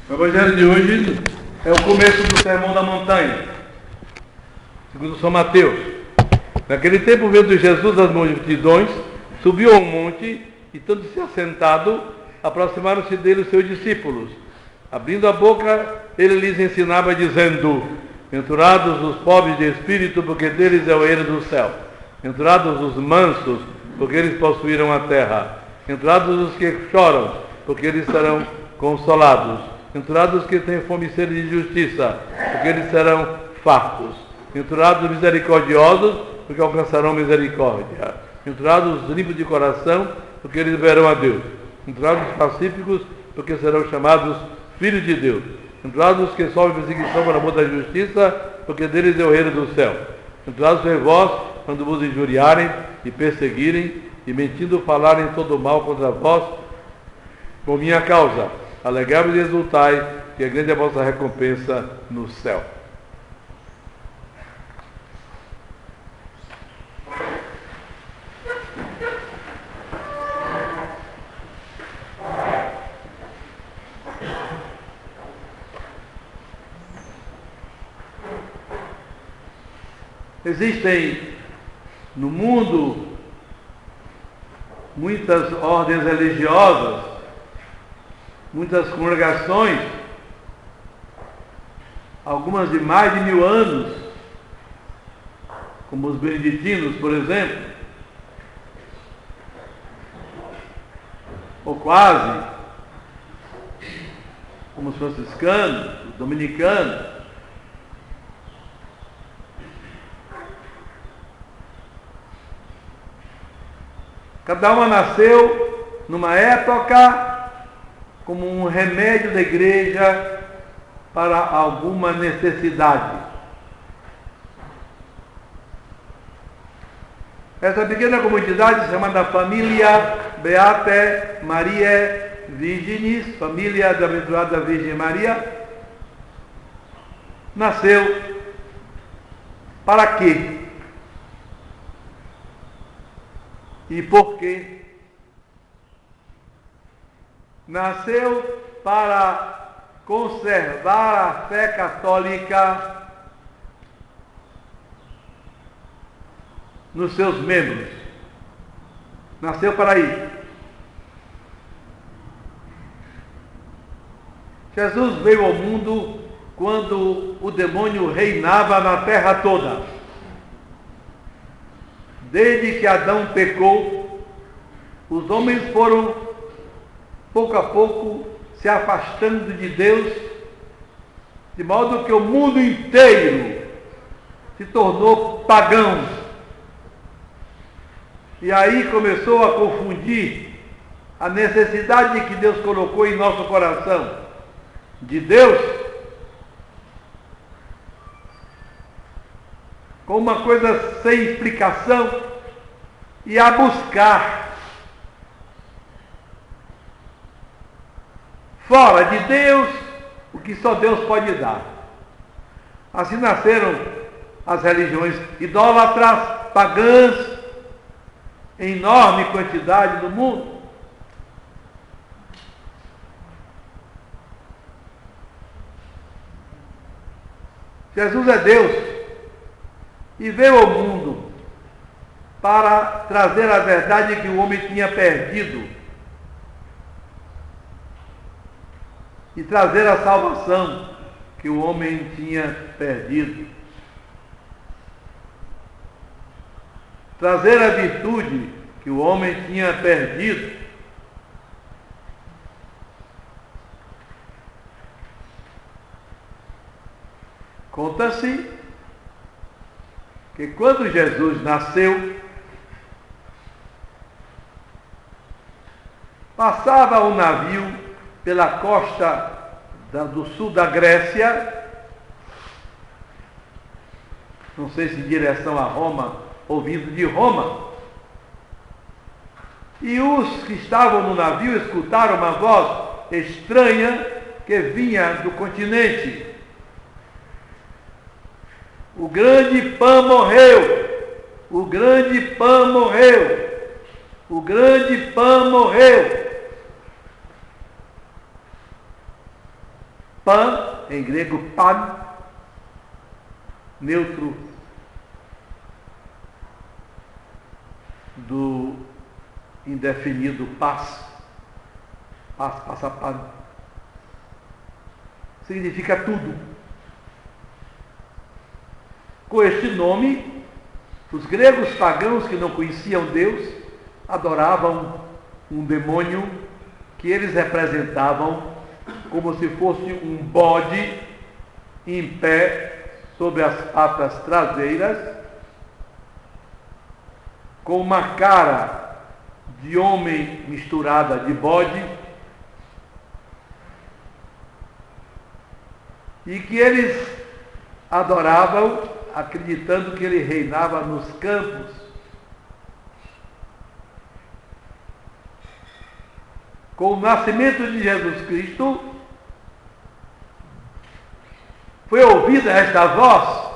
O Evangelho de hoje é o começo do Sermão da Montanha, segundo São Mateus. Naquele tempo, vendo Jesus as multidões, subiu a um monte e, tendo se assentado, aproximaram-se dele os seus discípulos. Abrindo a boca, ele lhes ensinava, dizendo: Bem-aventurados os pobres de espírito, porque deles é o reino do céu. Bem-aventurados os mansos, porque eles possuíram a terra. Bem-aventurados os que choram, porque eles serão consolados. Bem-aventurados os que têm fome e sede de justiça, porque eles serão fartos. Bem-aventurados os misericordiosos, porque alcançarão misericórdia. Bem-aventurados os limpos de coração, porque eles verão a Deus. Bem-aventurados os pacíficos, porque serão chamados filhos de Deus. Bem-aventurados os que sofrem perseguição por amor da justiça, porque deles é o reino do céu. Bem-aventurados sois vós, quando vos injuriarem e perseguirem, e mentindo falarem todo mal contra vós, por minha causa. Alegrai-vos e exultai, que é grande a vossa recompensa no céu. Existem no mundo muitas ordens religiosas, muitas congregações, algumas de mais de 1000 anos, como os beneditinos, por exemplo, ou quase, como os franciscanos, os dominicanos. Cada uma nasceu numa época como um remédio da igreja para alguma necessidade. Essa pequena comunidade chamada Família Beate Mariae Virginis, Família da Bem-aventurada Virgem Maria, nasceu para quê? E por quê? Nasceu para conservar a fé católica nos seus membros. Nasceu para isso. Jesus veio ao mundo quando o demônio reinava na terra toda. Desde que Adão pecou, os homens foram pouco a pouco se afastando de Deus, de modo que o mundo inteiro se tornou pagão. E aí começou a confundir a necessidade que Deus colocou em nosso coração de Deus com uma coisa sem explicação e a buscar fora de Deus o que só Deus pode dar. Assim nasceram as religiões idólatras, pagãs, em enorme quantidade no mundo. Jesus é Deus e veio ao mundo para trazer a verdade que o homem tinha perdido e trazer a salvação que o homem tinha perdido. Trazer a virtude que o homem tinha perdido. Conta-se que quando Jesus nasceu, passava um navio pela costa do sul da Grécia, não sei se em direção a Roma ou vindo de Roma, e os que estavam no navio escutaram uma voz estranha que vinha do continente. O grande Pan morreu, o grande Pan morreu, o grande Pan morreu. Pan, em grego, pan, neutro do indefinido pas, passa pan, significa tudo. Com este nome, os gregos pagãos que não conheciam Deus adoravam um demônio que eles representavam como se fosse um bode em pé sobre as patas traseiras, com uma cara de homem misturada de bode, e que eles adoravam acreditando que ele reinava nos campos. Com o nascimento de Jesus Cristo, foi ouvida esta voz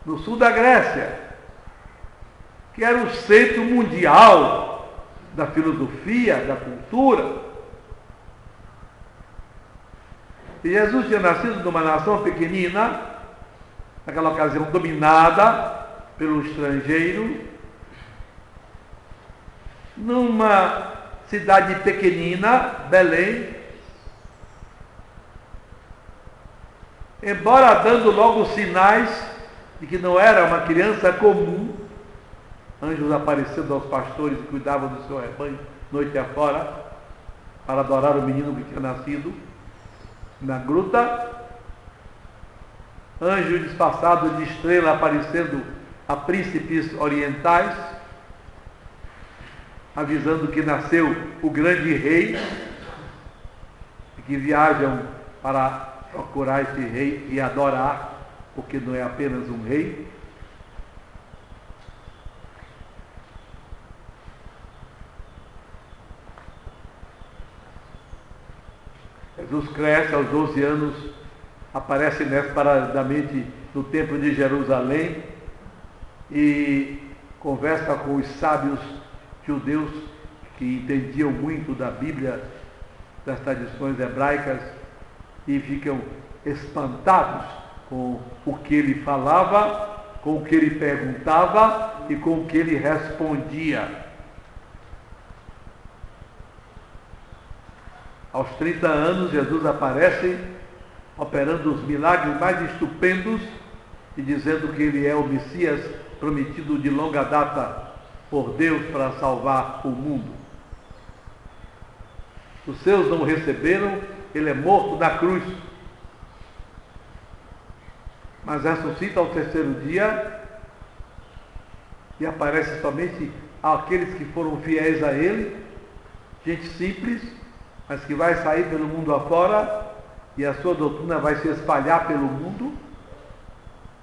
no sul da Grécia, que era o centro mundial da filosofia, da cultura. E Jesus tinha nascido numa nação pequenina, naquela ocasião dominada pelo estrangeiro, numa cidade pequenina, Belém, embora dando logo sinais de que não era uma criança comum, anjos aparecendo aos pastores que cuidavam do seu rebanho noite afora, para adorar o menino que tinha nascido na gruta, anjo disfarçado de estrela aparecendo a príncipes orientais, avisando que nasceu o grande rei, e que viajam para procurar esse rei e adorar, porque não é apenas um rei. Jesus cresce aos 12 anos, aparece inesperadamente no templo de Jerusalém e conversa com os sábios judeus que entendiam muito da Bíblia, das tradições hebraicas, e ficam espantados com o que ele falava, com o que ele perguntava e com o que ele respondia. Aos 30 anos, Jesus aparece operando os milagres mais estupendos e dizendo que ele é o Messias prometido de longa data por Deus para salvar o mundo. Os seus não o receberam, ele é morto na cruz, mas ressuscita ao terceiro dia e aparece somente àqueles que foram fiéis a ele, gente simples, mas que vai sair pelo mundo afora, e a sua doutrina vai se espalhar pelo mundo,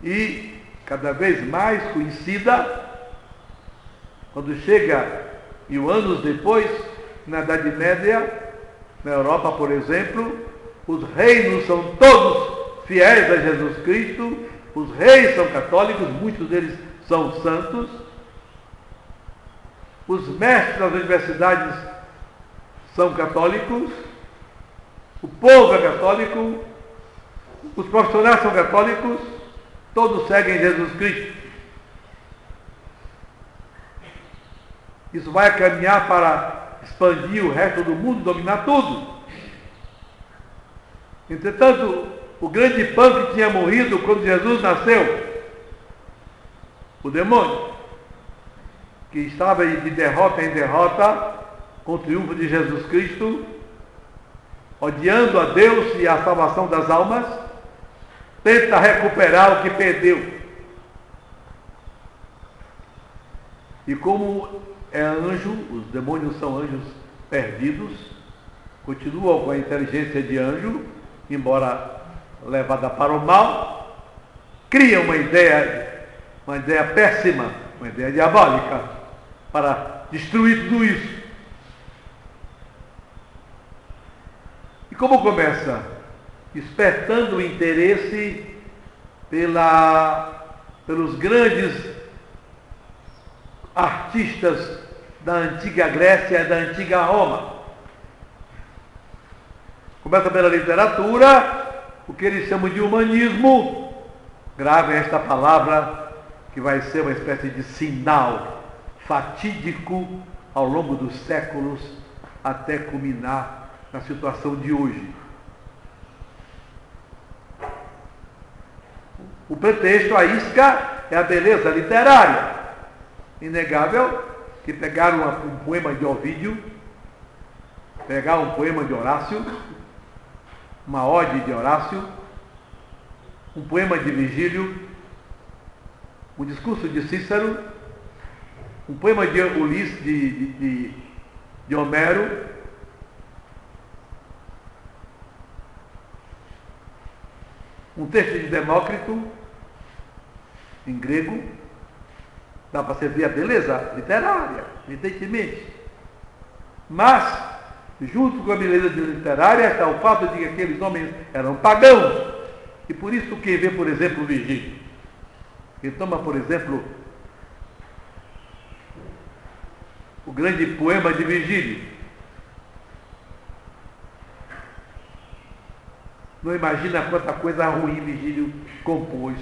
e cada vez mais conhecida. Quando chega, 1000 anos depois, na Idade Média, na Europa, por exemplo, os reinos são todos fiéis a Jesus Cristo, os reis são católicos, muitos deles são santos, os mestres das universidades são católicos, o povo é católico, os profissionais são católicos, todos seguem Jesus Cristo. Isso vai caminhar para expandir o resto do mundo, dominar tudo. Entretanto, o grande punk tinha morrido quando Jesus nasceu, o demônio, que estava de derrota em derrota, com o triunfo de Jesus Cristo, odiando a Deus e a salvação das almas, tenta recuperar o que perdeu. E como é anjo, os demônios são anjos perdidos, continuam com a inteligência de anjo, embora levada para o mal, criam uma ideia péssima, uma ideia diabólica, para destruir tudo isso. E como começa? Despertando o interesse pelos grandes artistas da antiga Grécia e da antiga Roma. Começa pela literatura, o que eles chamam de humanismo. Grave esta palavra, que vai ser uma espécie de sinal fatídico ao longo dos séculos, até culminar na situação de hoje. O pretexto, a isca, é a beleza literária. Inegável que pegaram um poema de Ovídio, pegaram um poema de Horácio, uma ode de Horácio, um poema de Virgílio, um discurso de Cícero, um poema de Ulisses, de Homero, um texto de Demócrito, em grego. Dá para você ver a beleza literária, evidentemente. Mas, junto com a beleza literária, está o fato de que aqueles homens eram pagãos. E por isso quem vê, por exemplo, Virgílio, quem toma, por exemplo, o grande poema de Virgílio, não imagina quanta coisa ruim Virgílio compôs.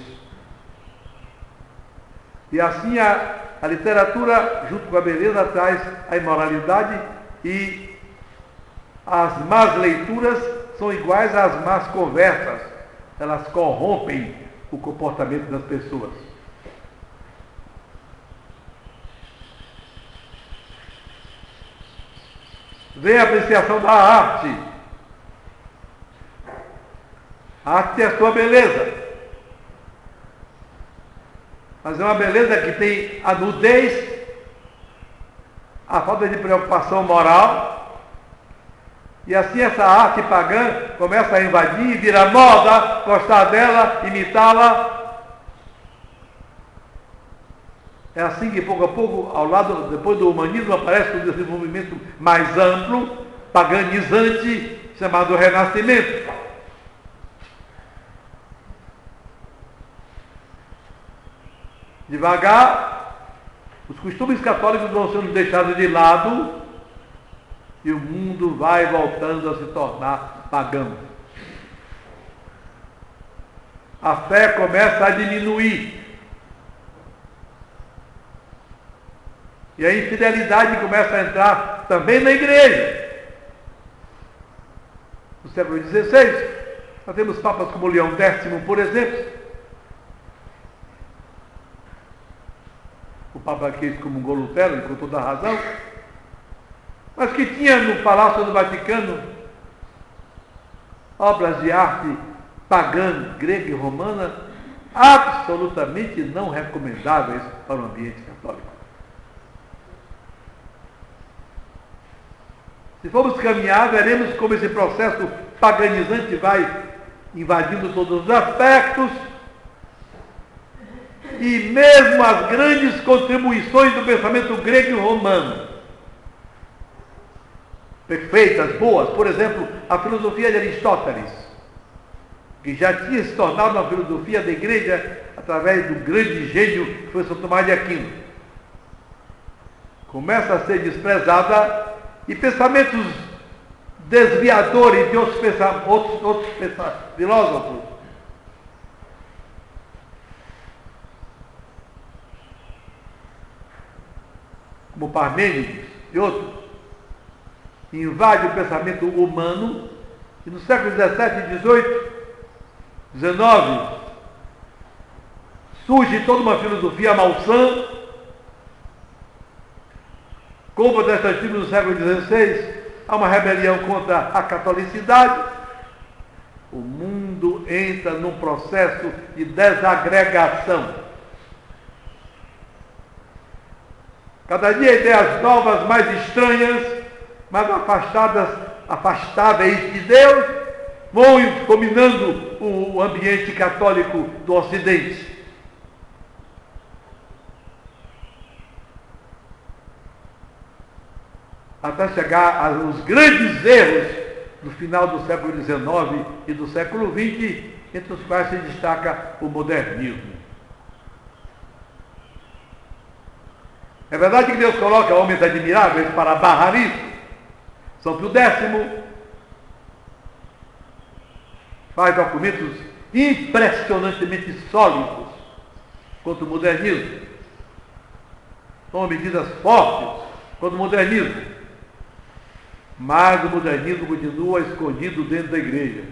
E assim a literatura, junto com a beleza, traz a imoralidade, e as más leituras são iguais às más conversas. Elas corrompem o comportamento das pessoas. Vem a apreciação da arte. A arte tem a sua beleza. Mas é uma beleza que tem a nudez, a falta de preocupação moral. E assim essa arte pagã começa a invadir, vira moda, gostar dela, imitá-la. É assim que pouco a pouco, ao lado, depois do humanismo, aparece um desenvolvimento mais amplo, paganizante, chamado Renascimento. Devagar, os costumes católicos vão sendo deixados de lado e o mundo vai voltando a se tornar pagão. A fé começa a diminuir. E a infidelidade começa a entrar também na igreja. No século XVI, nós temos papas como Leão X, por exemplo. O Papa que excomungou Lutero, com toda a razão, mas que tinha no Palácio do Vaticano obras de arte pagã, grega e romana, absolutamente não recomendáveis para o ambiente católico. Se formos caminhar, veremos como esse processo paganizante vai invadindo todos os aspectos. E mesmo as grandes contribuições do pensamento grego e romano, perfeitas, boas, por exemplo, a filosofia de Aristóteles, que já tinha se tornado uma filosofia da igreja através do grande gênio que foi São Tomás de Aquino, começa a ser desprezada, e pensamentos desviadores de outros filósofos, como Parmênides e outros, invade o pensamento humano, e no século XVII, XVIII, XIX, surge toda uma filosofia malsã, como o protestantismo do século XVI, há uma rebelião contra a catolicidade. O mundo entra num processo de desagregação. Cada dia ideias novas, mais estranhas, mais afastáveis de Deus, vão dominando o ambiente católico do Ocidente. Até chegar aos grandes erros do final do século XIX e do século XX, entre os quais se destaca o modernismo. É verdade que Deus coloca homens admiráveis para barrar isso. São Pio X, faz documentos impressionantemente sólidos contra o modernismo. Toma medidas fortes contra o modernismo. Mas o modernismo continua escondido dentro da igreja.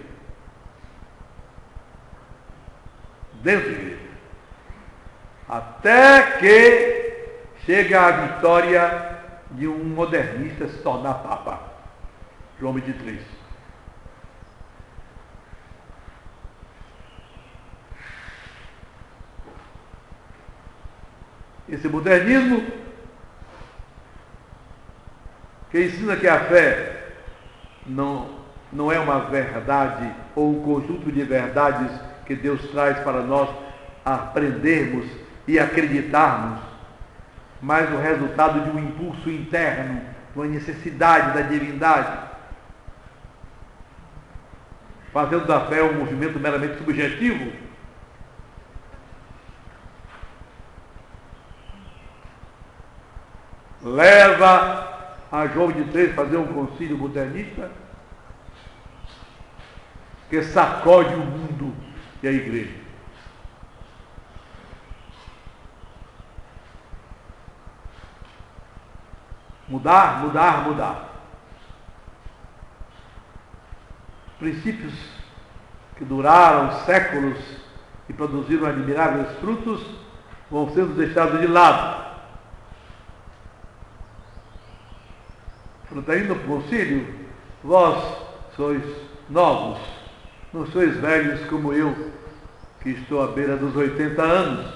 Dentro da igreja. Até que chega a vitória de um modernista se tornar Papa. João 23. Esse modernismo que ensina que a fé não é uma verdade ou um conjunto de verdades que Deus traz para nós aprendermos e acreditarmos, mas o resultado de um impulso interno, de uma necessidade da divindade, fazendo da fé um movimento meramente subjetivo. Leva a João 23 fazer um concílio modernista que sacode o mundo e a igreja. Mudar, mudar, mudar. Os princípios que duraram séculos e produziram admiráveis frutos vão sendo deixados de lado. Está indo para o concílio, vós sois novos, não sois velhos como eu, que estou à beira dos 80 anos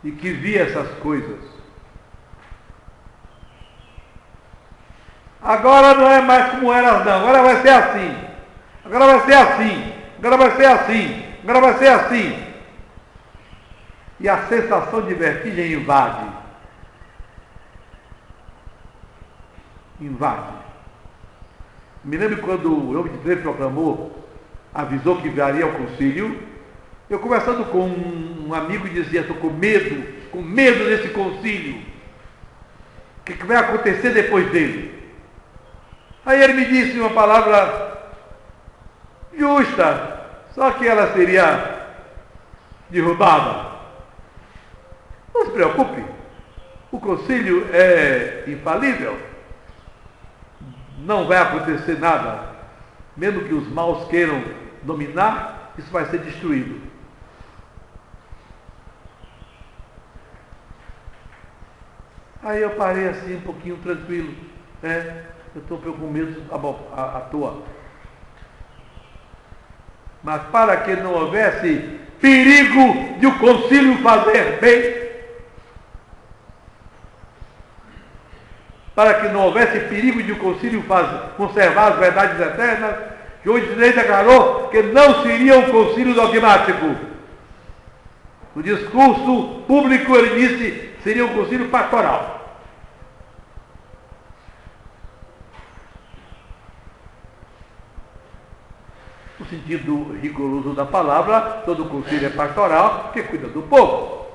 e que vi essas coisas. Agora não é mais como era, não, agora vai ser assim, agora vai ser assim, agora vai ser assim, agora vai ser assim. E a sensação de vertigem invade. Me lembro quando o João 23 proclamou, avisou que viria ao concílio, eu conversando com um amigo dizia, estou com medo desse concílio. O que vai acontecer depois dele? Aí ele me disse uma palavra justa, só que ela seria derrubada. Não se preocupe, o concílio é infalível. Não vai acontecer nada. Mesmo que os maus queiram dominar, isso vai ser destruído. Aí eu parei assim um pouquinho tranquilo. Eu estou com medo à toa. Mas para que não houvesse perigo de o concílio fazer bem, para que não houvesse perigo de o concílio conservar as verdades eternas, João 23 declarou que não seria um concílio dogmático. No discurso público ele disse que seria um concílio pastoral. No sentido rigoroso da palavra, todo concílio é pastoral, porque cuida do povo.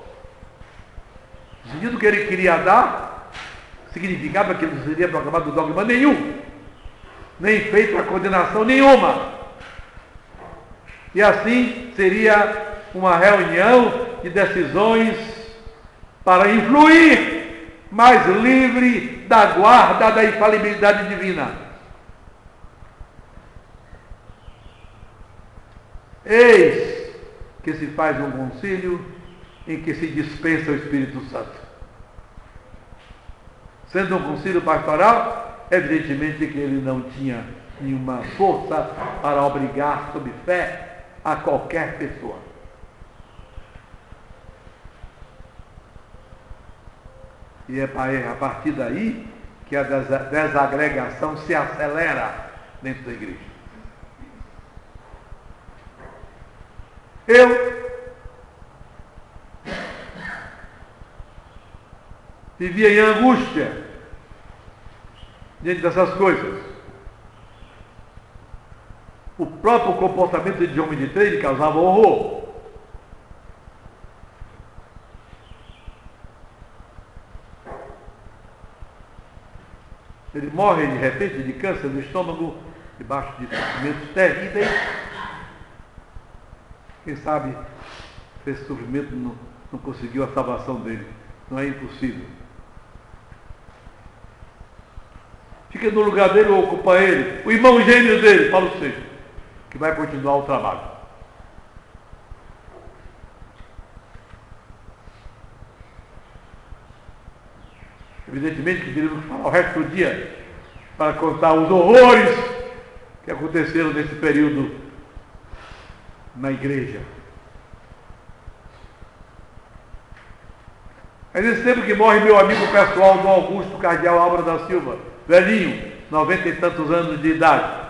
No sentido que ele queria dar, significava que não seria proclamado dogma nenhum, nem feita condenação nenhuma. E assim seria uma reunião de decisões para influir mais livre da guarda da infalibilidade divina. Eis que se faz um concílio em que se dispensa o Espírito Santo. Sendo um concílio pastoral, evidentemente que ele não tinha nenhuma força para obrigar sob fé a qualquer pessoa. E é a partir daí que a desagregação se acelera dentro da igreja. Eu vivia em angústia diante dessas coisas. O próprio comportamento de João 23 lhe causava horror. Ele morre de repente de câncer no estômago, debaixo de sofrimentos terríveis, Quem sabe esse sofrimento não conseguiu a salvação dele. Não é impossível. Fica no lugar dele ou ocupa ele. O irmão gêmeo dele, Paulo VI, que vai continuar o trabalho. Evidentemente que teríamos que falar o resto do dia para contar os horrores que aconteceram nesse período na igreja. É nesse tempo que morre meu amigo pessoal, Dom Augusto Cardeal Álvaro da Silva, velhinho, 90 e tantos anos de idade.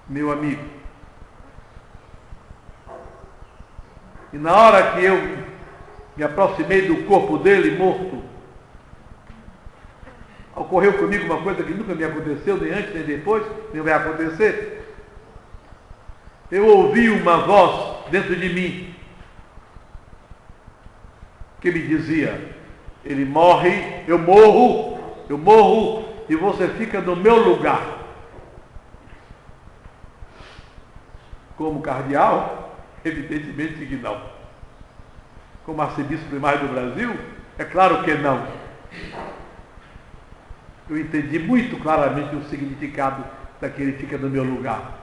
Meu amigo. E na hora que eu me aproximei do corpo dele morto, ocorreu comigo uma coisa que nunca me aconteceu, nem antes, nem depois, nem vai acontecer. Eu ouvi uma voz dentro de mim que me dizia: ele morre, eu morro e você fica no meu lugar. Como cardeal, evidentemente que não. Como arcebispo primário do Brasil, é claro que não. Eu entendi muito claramente o significado daquele fica no meu lugar.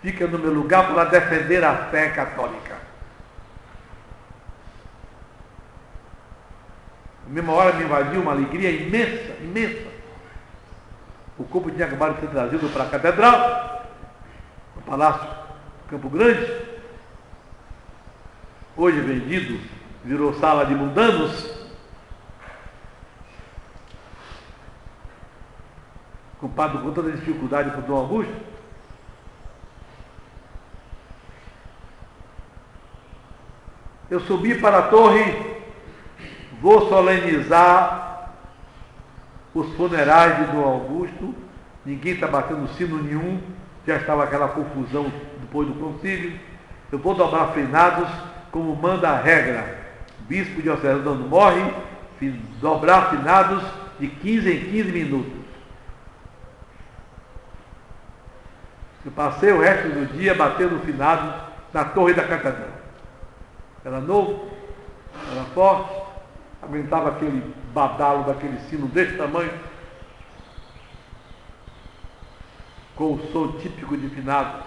Fica no meu lugar para defender a fé católica. Na mesma hora me invadiu uma alegria imensa, imensa. O corpo tinha acabado de ser trazido para a catedral, no Palácio Campo Grande. Hoje vendido, virou sala de mundanos. Culpado com toda a dificuldade por Dom Augusto. Eu subi para a torre, vou solenizar os funerais de Dom Augusto. Ninguém está batendo sino nenhum, já estava aquela confusão depois do concílio. Eu vou dobrar finados como manda a regra. O bispo diocesano morre, dobrar finados de 15 em 15 minutos. Eu passei o resto do dia batendo finado na torre da catedral. Era novo, era forte, aguentava aquele badalo daquele sino desse tamanho, com o som típico de finados.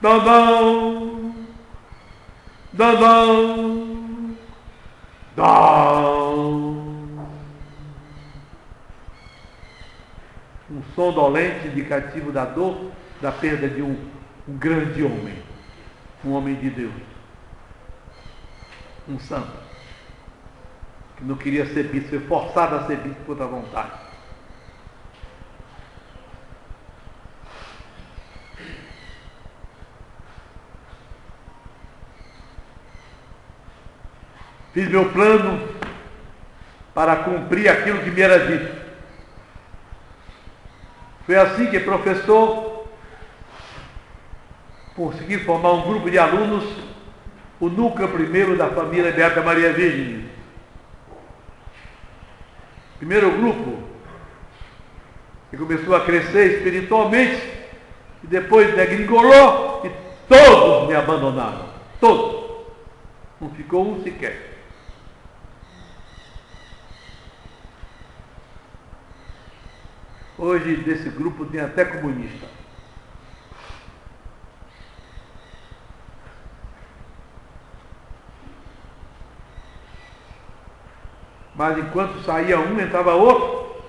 Dom, dom, dom. Um som dolente, indicativo da dor, da perda de um grande homem, um homem de Deus, um santo, que não queria ser bispo, foi forçado a ser bispo por outra vontade. Fiz meu plano para cumprir aquilo que me era dito. Foi assim que, professor, consegui formar um grupo de alunos, o núcleo primeiro da família Beata Maria Virgem. Primeiro grupo, que começou a crescer espiritualmente, e depois degringolou, e todos me abandonaram. Todos. Não ficou um sequer. Hoje, desse grupo, tem até comunista. Mas enquanto saía um, entrava outro.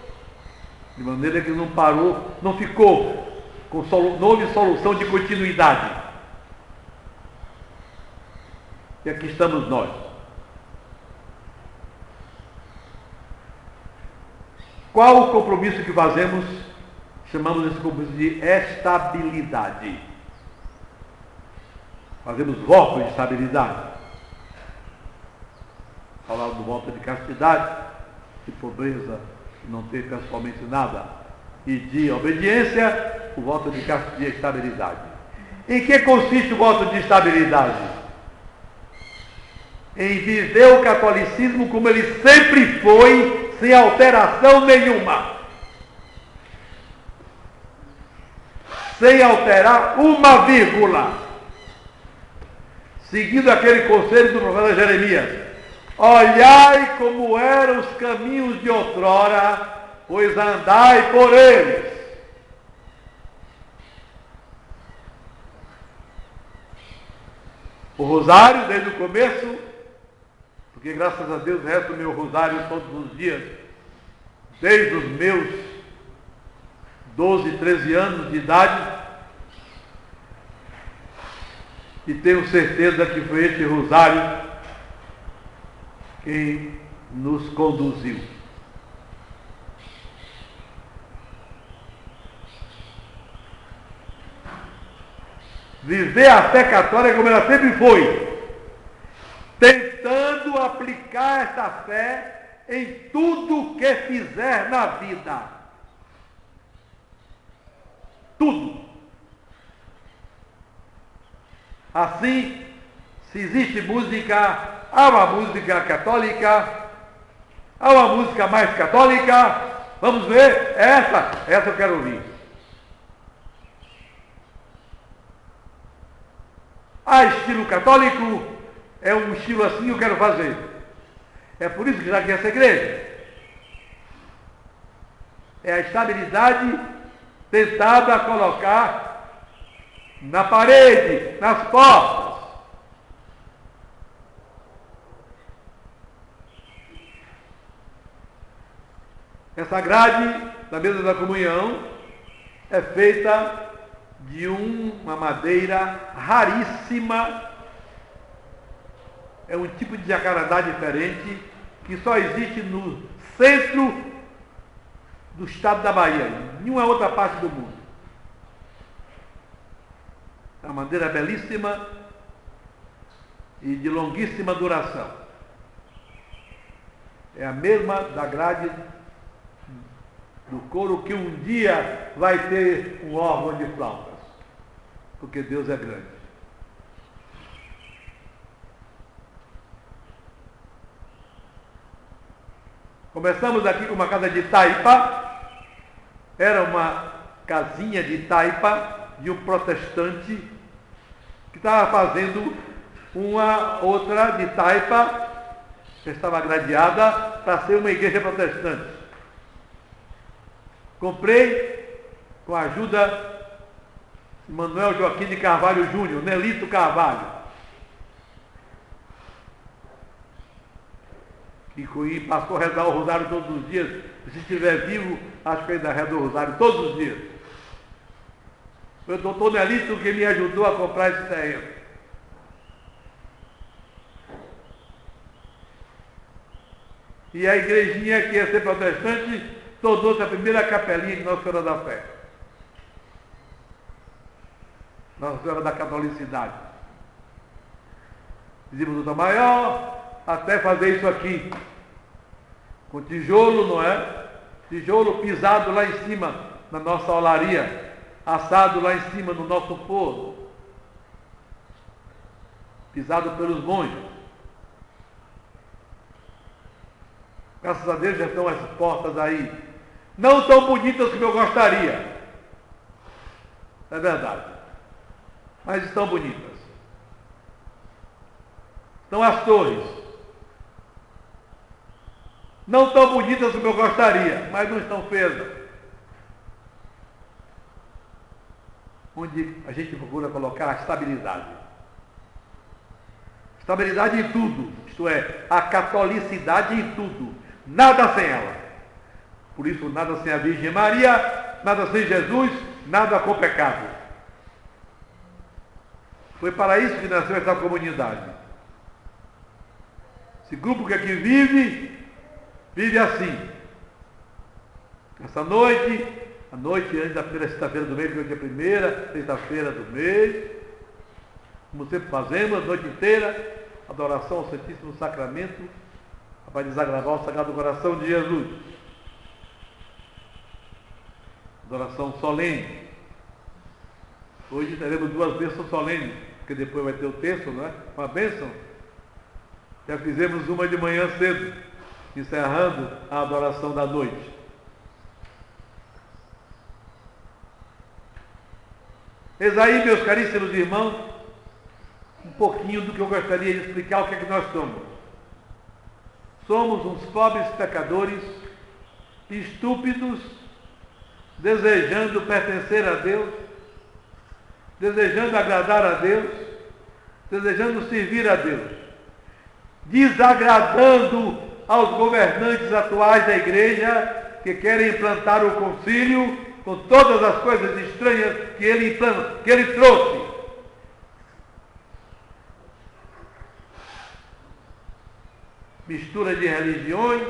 De maneira que não parou, não ficou, não houve solução de continuidade. E aqui estamos nós. Qual o compromisso que fazemos? Chamamos esse compromisso de estabilidade. Fazemos voto de estabilidade. Falar do voto de castidade, de pobreza, de não ter pessoalmente nada, e de obediência, o voto de estabilidade. Em que consiste o voto de estabilidade? Em viver o catolicismo como ele sempre foi, sem alteração nenhuma. sem alterar uma vírgula, seguindo aquele conselho do profeta Jeremias: olhai como eram os caminhos de outrora, pois andai por eles. O rosário, desde o começo, porque graças a Deus rezo o meu rosário todos os dias, desde os meus 12, 13 anos de idade, e tenho certeza que foi este rosário quem nos conduziu. Viver a fé católica como ela sempre foi, tentando aplicar essa fé em tudo que fizer na vida. Tudo. Assim, se existe música, há uma música católica, há uma música mais católica, vamos ver, essa eu quero ouvir. Ah, estilo católico, é um estilo assim que eu quero fazer. É por isso que já que essa igreja é a estabilidade tentada a colocar na parede, nas portas. Essa grade da mesa da comunhão é feita de uma madeira raríssima, é um tipo de jacarandá diferente, que só existe no centro do estado da Bahia, em nenhuma outra parte do mundo. É uma madeira belíssima e de longuíssima duração. É a mesma da grade do coro que um dia vai ter um órgão de flautas, porque Deus é grande. Começamos aqui com uma casa de taipa, era uma casinha de taipa de um protestante que estava fazendo uma outra de taipa, que estava gradeada para ser uma igreja protestante. Comprei com a ajuda de Manuel Joaquim de Carvalho Júnior, Nelito Carvalho, que passou a rezar o rosário todos os dias. Se estiver vivo, acho que ainda reza o rosário todos os dias. Foi o doutor Nelito que me ajudou a comprar esse terreno. E a igrejinha que ia ser protestante tornou-se a primeira capelinha de Nossa Senhora da Fé. Nossa Senhora da Catolicidade. Fizemos luta maior, até fazer isso aqui. Com tijolo, não é? Tijolo pisado lá em cima, na nossa olaria. Assado lá em cima no nosso forno. Pisado pelos monges. Graças a Deus já estão as portas aí. Não tão bonitas como eu gostaria. É verdade. Mas estão bonitas. Estão as torres. Não tão bonitas como eu gostaria, mas não estão feias. Onde a gente procura colocar a estabilidade. Estabilidade em tudo. Isto é, a catolicidade em tudo. Nada sem ela. Por isso, nada sem a Virgem Maria, nada sem Jesus, nada com pecado. Foi para isso que nasceu essa comunidade. Esse grupo que aqui vive assim. Essa noite, a noite antes da primeira sexta-feira do mês, que é o dia primeira, sexta-feira do mês, como sempre fazemos, a noite inteira, adoração ao Santíssimo Sacramento, para desagravar o Sagrado Coração de Jesus. Adoração solene. Hoje teremos duas bênçãos solenes, porque depois vai ter o terço, não é? Uma bênção. Já fizemos uma de manhã cedo, encerrando a adoração da noite. Eis aí, meus caríssimos irmãos, um pouquinho do que eu gostaria de explicar o que é que nós somos. Somos uns pobres pecadores, estúpidos, desejando pertencer a Deus, desejando agradar a Deus, desejando servir a Deus, desagradando aos governantes atuais da igreja que querem implantar o concílio com todas as coisas estranhas que ele trouxe. Mistura de religiões.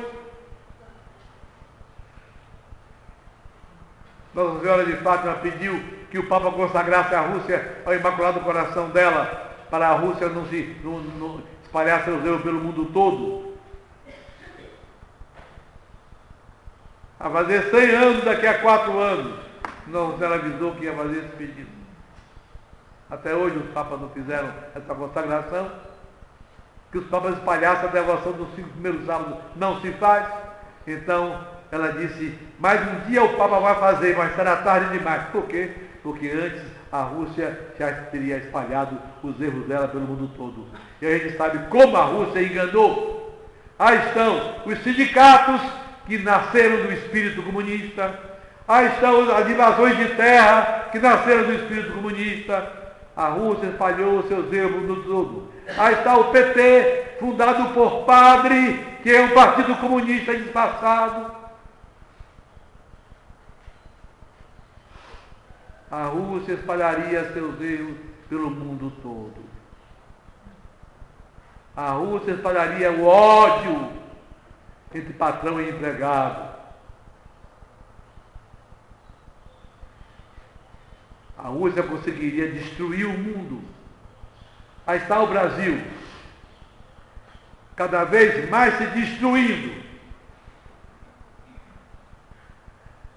Nossa Senhora de Fátima pediu que o Papa consagrasse a Rússia ao Imaculado Coração dela, para a Rússia não espalhar seus erros pelo mundo todo. A fazer 100 anos daqui a 4 anos. Nossa Senhora avisou que ia fazer esse pedido. Até hoje os papas não fizeram essa consagração. Que os papas espalhassem a devoção dos 5 primeiros sábados. Não se faz. Então, ela disse, mas um dia o Papa vai fazer, mas será tarde demais. Por quê? Porque antes a Rússia já teria espalhado os erros dela pelo mundo todo. E a gente sabe como a Rússia enganou. Aí estão os sindicatos que nasceram do espírito comunista. Aí estão as invasões de terra que nasceram do espírito comunista. A Rússia espalhou os seus erros no mundo todo. Aí está o PT, fundado por padre, que é um partido comunista disfarçado. A Rússia espalharia seus erros pelo mundo todo. A Rússia espalharia o ódio entre patrão e empregado. A Rússia conseguiria destruir o mundo. Aí está o Brasil, cada vez mais se destruindo.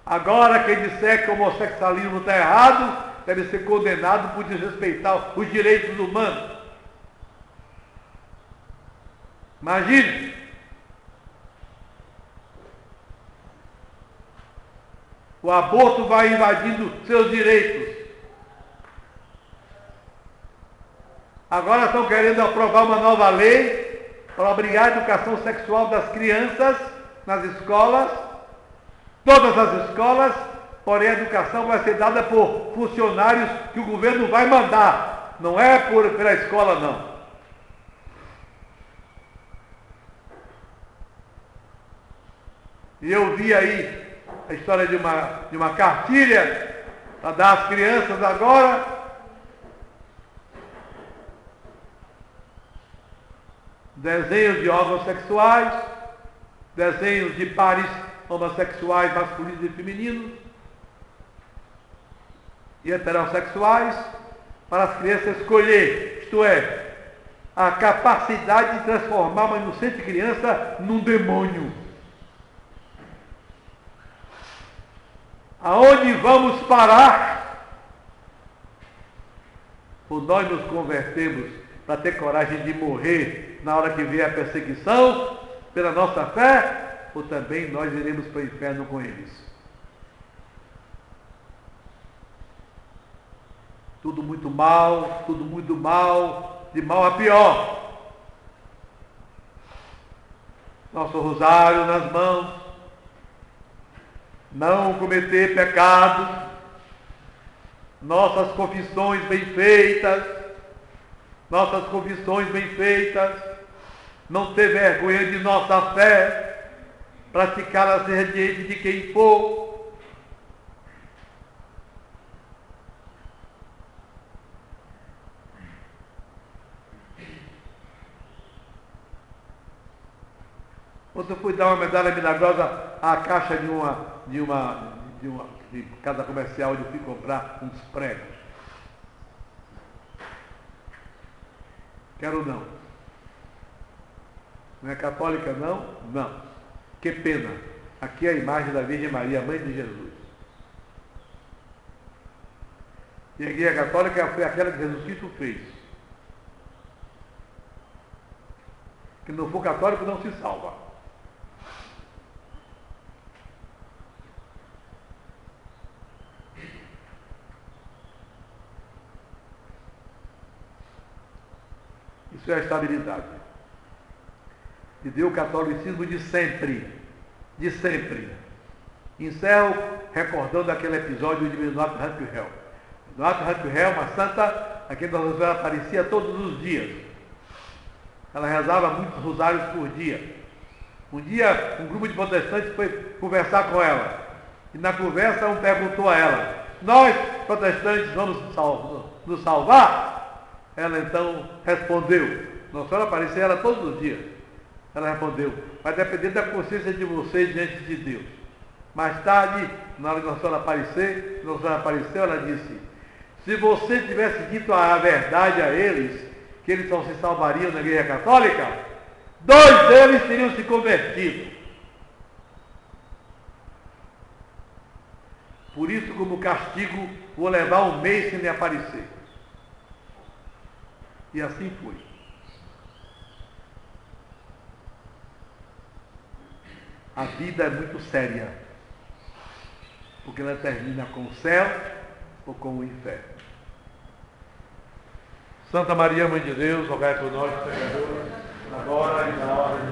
Agora, quem disser que o homossexualismo está errado, deve ser condenado por desrespeitar os direitos humanos. Imagine. O aborto vai invadindo seus direitos. Agora estão querendo aprovar uma nova lei para obrigar a educação sexual das crianças nas escolas, todas as escolas, porém a educação vai ser dada por funcionários que o governo vai mandar, não é pela escola não. E eu vi aí a história de uma cartilha para dar às crianças agora. Desenhos de órgãos sexuais, desenhos de pares homossexuais masculinos e femininos e heterossexuais, para as crianças escolher, isto é, a capacidade de transformar uma inocente criança num demônio. Aonde vamos parar? Ou nós nos convertemos para ter coragem de morrer na hora que vier a perseguição pela nossa fé, ou também nós iremos para o inferno com eles. Tudo muito mal, de mal a pior. Nosso rosário nas mãos, não cometer pecados, nossas confissões bem feitas, não ter vergonha de nossa fé, praticá-la diante de quem for. Quando eu fui dar uma medalha milagrosa à caixa de casa comercial, onde eu fui comprar uns pregos. Quero não. Não é católica não? Não. Que pena. Aqui é a imagem da Virgem Maria, mãe de Jesus. E a igreja católica foi aquela que Jesus Cristo fez. Que não for católico não se salva. Isso é a estabilidade. E deu o catolicismo de sempre. De sempre. Encerro recordando aquele episódio de Beato Raquel. Beato Raquel, uma santa, a quem Nossa Senhora aparecia todos os dias. Ela rezava muitos rosários por dia. Um dia, um grupo de protestantes foi conversar com ela. E na conversa, um perguntou a ela: nós, protestantes, vamos nos salvar? Ela então respondeu: Nossa Senhora aparecia ela todos os dias. Ela respondeu: vai depender da consciência de vocês diante de Deus. Mais tarde, na hora que Nossa Senhora apareceu, ela disse: se você tivesse dito a verdade a eles, que eles só se salvariam na Igreja Católica, 2 deles teriam se convertido. Por isso, como castigo, vou levar 1 mês sem me aparecer. E assim foi. A vida é muito séria, porque ela termina com o céu ou com o inferno. Santa Maria, Mãe de Deus, rogai por nós, pecadores, agora e na hora de